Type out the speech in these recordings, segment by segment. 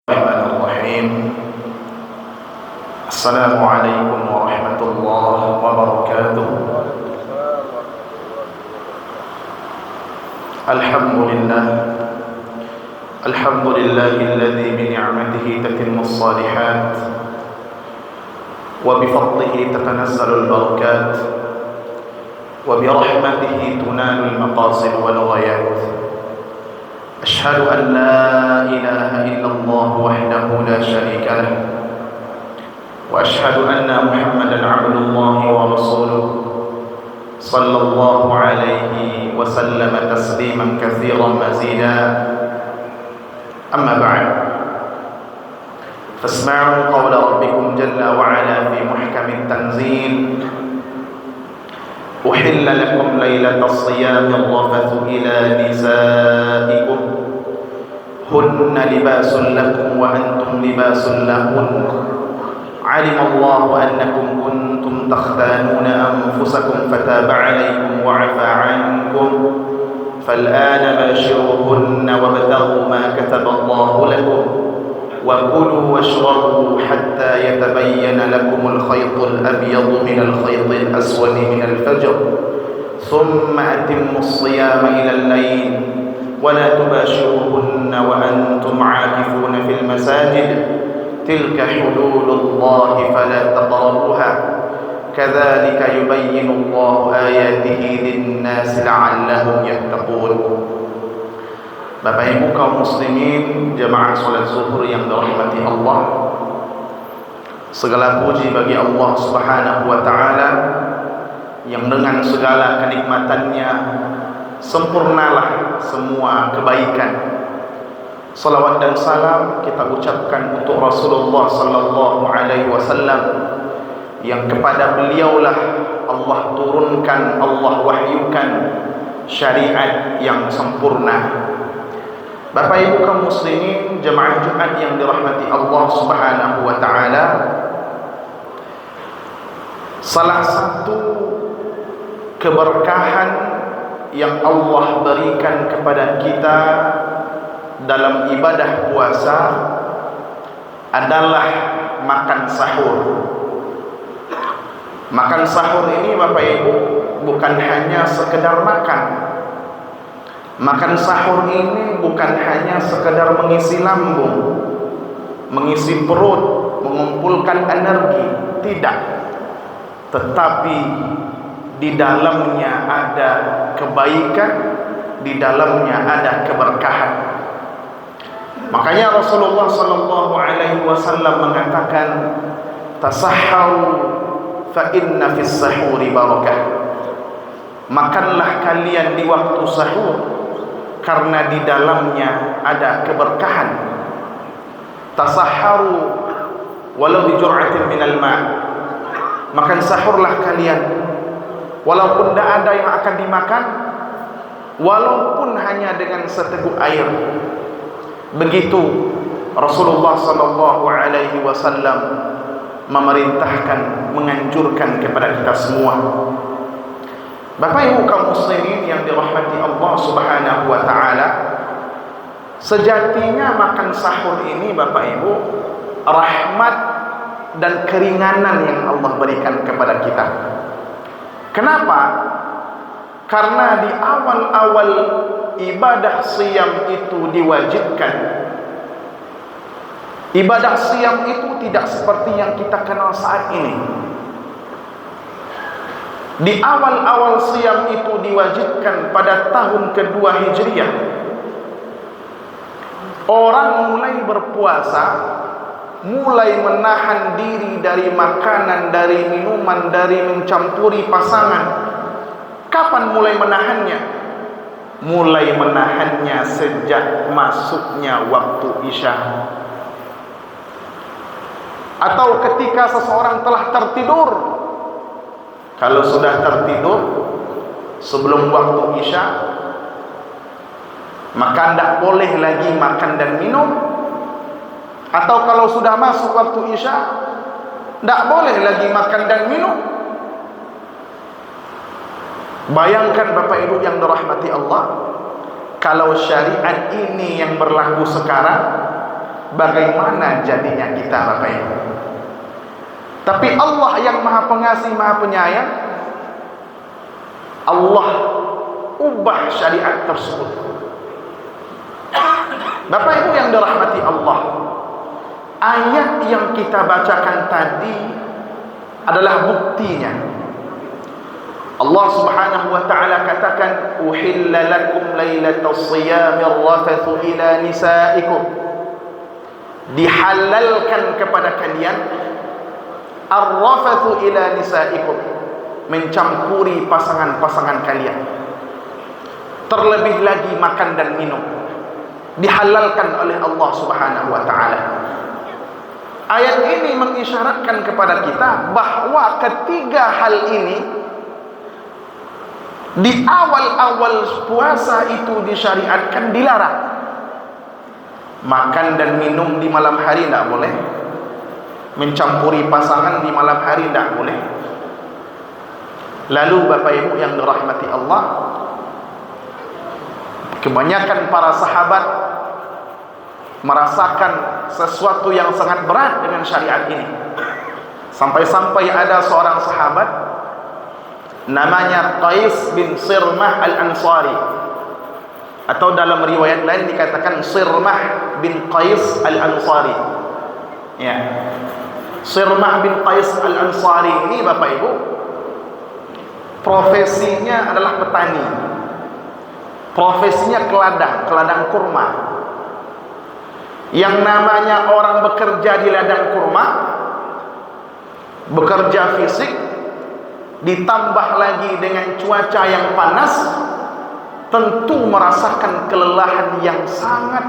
Bismillahirrahmanirrahim. Assalamualaikum warahmatullahi wabarakatuh. Alhamdulillah. Alhamdulillahilladzi bi ni'matihi tatimmus shalihat wa bi fadlihi tatanazzalu al-barakat wa bi rahmatihi tunalu al-maqasid wal ghayat. أشهد أن لا إله إلا الله وحده لا شريك له وأشهد أن محمدا عبد الله ورسوله صلى الله عليه وسلم تسليما كثيرا مزيدا أما بعد فاسمعوا قول ربكم جل وعلا في محكم التنزيل أحل لكم ليلة الصيام الرفث إلى نسائكم هن لباس لكم وأنتم لباس لهن علم الله أنكم كنتم تختانون أنفسكم فتاب عليكم وعفى عنكم فالآن باشروهن وابتغوا ما كتب الله لكم وكلوا واشربوا حتى يتبين لكم الخيط الأبيض من الخيط الأسود من الفجر ثم أتموا الصيام إلى الليل ولا تباشروهن وأنتم عاكفون في المساجد تلك حدود الله فلا تقربوها كذلك يبين الله آياته للناس لعلهم يتقون. Bapak Ibu kaum muslimin jamaah salat zuhur yang dirahmati Allah, segala puji bagi Allah Subhanahu wa taala yang dengan segala kenikmatannya sempurnalah semua kebaikan. Salawat dan salam kita ucapkan untuk Rasulullah sallallahu alaihi wasallam yang kepada beliaulah Allah turunkan, Allah wahyukan syariat yang sempurna. Bapak Ibu kaum muslimin jemaah Jumat yang dirahmati Allah Subhanahu wa taala, salah satu keberkahan yang Allah berikan kepada kita dalam ibadah puasa adalah makan sahur. Makan sahur ini Bapak Ibu bukan hanya sekedar makan. Makan sahur ini bukan hanya sekedar mengisi lambung, mengisi perut, mengumpulkan energi, tidak. Tetapi di dalamnya ada kebaikan, di dalamnya ada keberkahan. Makanya Rasulullah sallallahu alaihi wasallam mengatakan, "Tasahharu fa inna fis sahuri barakah." Makanlah kalian di waktu sahur karena di dalamnya ada keberkahan. Tasahharu walau bi jur'atin minal ma'. Makan sahurlah kalian walaupun tidak ada yang akan dimakan, walaupun hanya dengan seteguk air. Begitu Rasulullah sallallahu alaihi wasallam memerintahkan, menganjurkan kepada kita semua. Bapak Ibu kaum muslimin yang dirahmati Allah Subhanahu wa taala, sejatinya makan sahur ini Bapak Ibu rahmat dan keringanan yang Allah berikan kepada kita. Kenapa? Karena di awal-awal ibadah siyam itu diwajibkan. Ibadah siyam itu tidak seperti yang kita kenal saat ini. Di awal-awal siyam itu diwajibkan pada tahun kedua Hijriah. Orang mulai berpuasa, mulai menahan diri dari makanan, dari minuman, dari mencampuri pasangan. Kapan mulai menahannya? Mulai menahannya sejak masuknya waktu Isya. Atau ketika seseorang telah tertidur. Kalau sudah tertidur sebelum waktu Isya, maka tidak boleh lagi makan dan minum. Atau kalau sudah masuk waktu Isya, tidak boleh lagi makan dan minum. Bayangkan Bapak Ibu yang dirahmati Allah, kalau syariat ini yang berlaku sekarang, bagaimana jadinya kita, Bapak Ibu? Tapi Allah yang Maha Pengasih, Maha Penyayang, Allah ubah syariat tersebut. Bapak Ibu yang dirahmati Allah, ayat yang kita bacakan tadi adalah buktinya. Allah Subhanahu wa taala katakan, "Uhilla lakum lailatas shiyamir rafathu ila nisaikum." Dihalalkan kepada kalian ar-rafathu ila nisaikum, mencampuri pasangan-pasangan kalian. Terlebih lagi makan dan minum dihalalkan oleh Allah Subhanahu wa taala. Ayat ini mengisyaratkan kepada kita bahwa ketiga hal ini di awal-awal puasa itu disyariatkan, dilarang. Makan dan minum di malam hari tidak boleh, mencampuri pasangan di malam hari tidak boleh. Lalu Bapak Ibu yang dirahmati Allah, kebanyakan para sahabat merasakan sesuatu yang sangat berat dengan syariat ini. Sampai-sampai ada seorang sahabat namanya Qais bin Sirmah al-Ansari, atau dalam riwayat lain dikatakan Sirmah bin Qais al-Ansari. Ya, Sirmah bin Qais al-Ansari ini, Bapak Ibu, profesinya adalah petani. Profesinya keladang kurma. Yang namanya orang bekerja di ladang kurma, bekerja fisik, ditambah lagi dengan cuaca yang panas, tentu merasakan kelelahan yang sangat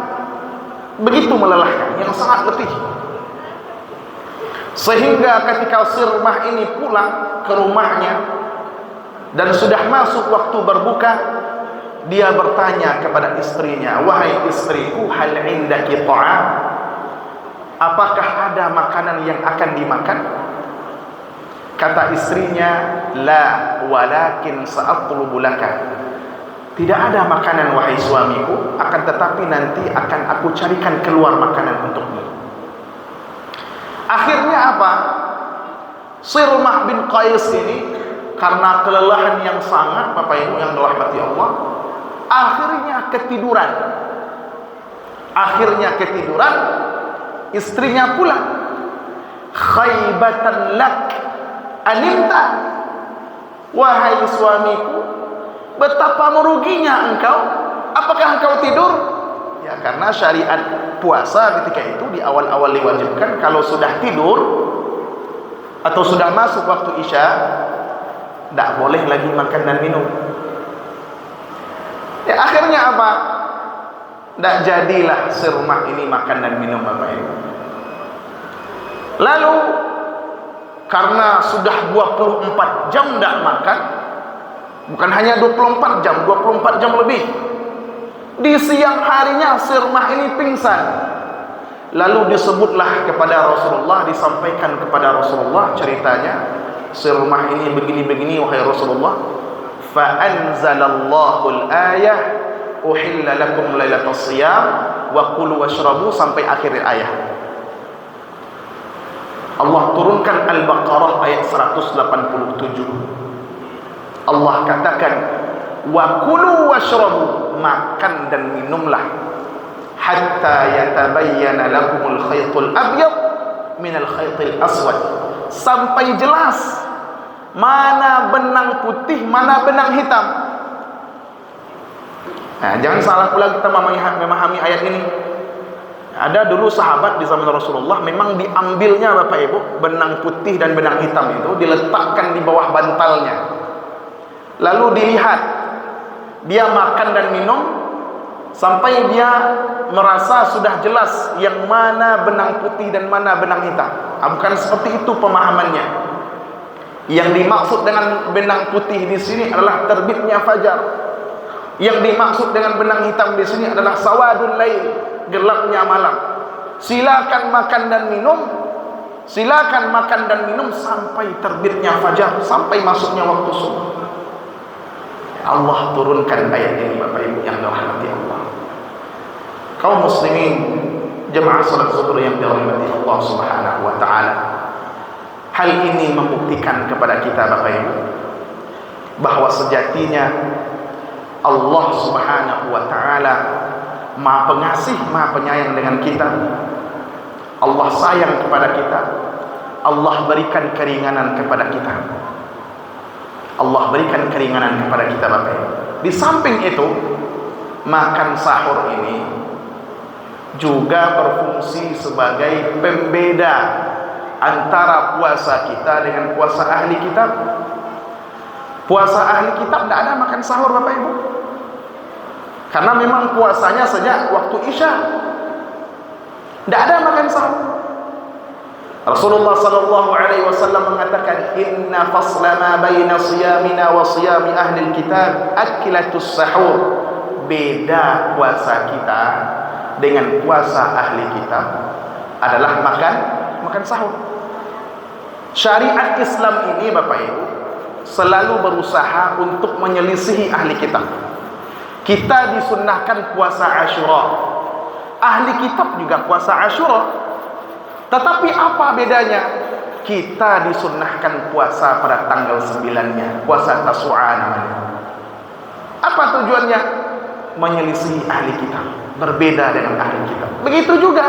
begitu melelahkan, yang sangat letih. Sehingga ketika Sirmah ini pulang ke rumahnya dan sudah masuk waktu berbuka, dia bertanya kepada istrinya, "Wahai istriku, hal indaki ta'am?" Apakah ada makanan yang akan dimakan? Kata istrinya, "La, walakin sa'atlubu laka." Tidak ada makanan wahai suamiku, akan tetapi nanti akan aku carikan keluar makanan untukmu. Akhirnya apa? Sirmah bin Qais ini karena kelelahan yang sangat, Bapak Ibu yang dirahmati Allah, akhirnya ketiduran. Istrinya pula, "Khaybatan lak alimta." Wahai suamiku, betapa meruginya engkau. Apakah engkau tidur? Ya, karena syariat puasa ketika itu di awal-awal diwajibkan, kalau sudah tidur atau sudah masuk waktu Isya, tidak boleh lagi makan dan minum. Ya, akhirnya apa? Tidak jadilah Sirmah ini makan dan minum, Bapak Ibu. Lalu karena sudah 24 jam tidak makan, bukan hanya 24 jam, 24 jam lebih, di siang harinya Sirmah ini pingsan. Lalu disebutlah kepada Rasulullah, disampaikan kepada Rasulullah ceritanya, Sirmah ini begini-begini wahai Rasulullah. Fa'anzalallahu al-ayah uhilla lakum lailatas shiyam wa kulu washrabu, sampai akhir ayat. Allah turunkan Al-Baqarah ayat 187. Allah katakan, wa kulu washrabu, makan dan minumlah, hatta yatabayyana lakumul khaytul abyad minal khaytil aswad, sampai jelas mana benang putih, mana benang hitam. Nah, jangan salah pula kita memahami ayat ini. Ada dulu sahabat di zaman Rasulullah, memang diambilnya Bapak Ibu benang putih dan benang hitam itu, diletakkan di bawah bantalnya, lalu dilihat dia makan dan minum sampai dia merasa sudah jelas yang mana benang putih dan mana benang hitam. Bukan seperti itu pemahamannya. Yang dimaksud dengan benang putih di sini adalah terbitnya fajar. Yang dimaksud dengan benang hitam di sini adalah sawadul lail, gelapnya malam. Silakan makan dan minum, silakan makan dan minum sampai terbitnya fajar, sampai masuknya waktu subuh. Allah turunkan ayat ini, Bapak Ibu yang dirahmati Allah. Kaum muslimin, Jemaah salat zuhur yang dirahmati Allah Subhanahu wa taala. Hal ini membuktikan kepada kita Bapak Ibu bahwa sejatinya Allah Subhanahu wa taala Maha Pengasih, Maha Penyayang dengan kita. Allah sayang kepada kita. Allah berikan keringanan kepada kita. Allah berikan keringanan kepada kita Bapak Ibu. Di samping itu, makan sahur ini juga berfungsi sebagai pembeda antara puasa kita dengan puasa ahli kitab. Puasa ahli kitab tidak ada makan sahur Bapak Ibu, karena memang puasanya sejak waktu Isya, tidak ada makan sahur. Rasulullah sallallahu alaihi wasallam mengatakan, inna fasla ma baina siyamina wa siyami ahli kitab akilatus sahur. Beda puasa kita dengan puasa ahli kitab adalah makan sahur. Syariat Islam ini Bapak Ibu selalu berusaha untuk menyelisihi ahli kitab. Kita disunnahkan puasa Asyura, ahli kitab juga puasa Asyura. Tetapi apa bedanya? Kita disunnahkan puasa pada tanggal 9-nya, puasa Tasu'a namanya. Apa tujuannya? Menyelisihi ahli kitab, berbeda dengan ahli kitab. Begitu juga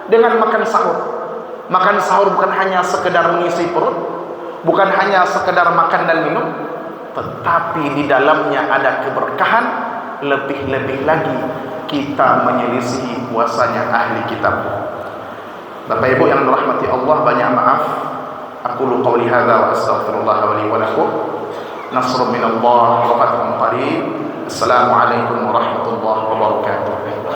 dengan makan sahur. Makan sahur bukan hanya sekedar mengisi perut, bukan hanya sekedar makan dan minum, tetapi di dalamnya ada keberkahan. Lebih-lebih lagi kita menyelisihi puasanya ahli kitab. Bapak Ibu yang dirahmati Allah, banyak maaf. Aqulu qawli hadza wa astaghfirullah wa li wa lakum. Nasrun minallah wa fathun qarib. Assalamualaikum warahmatullahi wabarakatuh.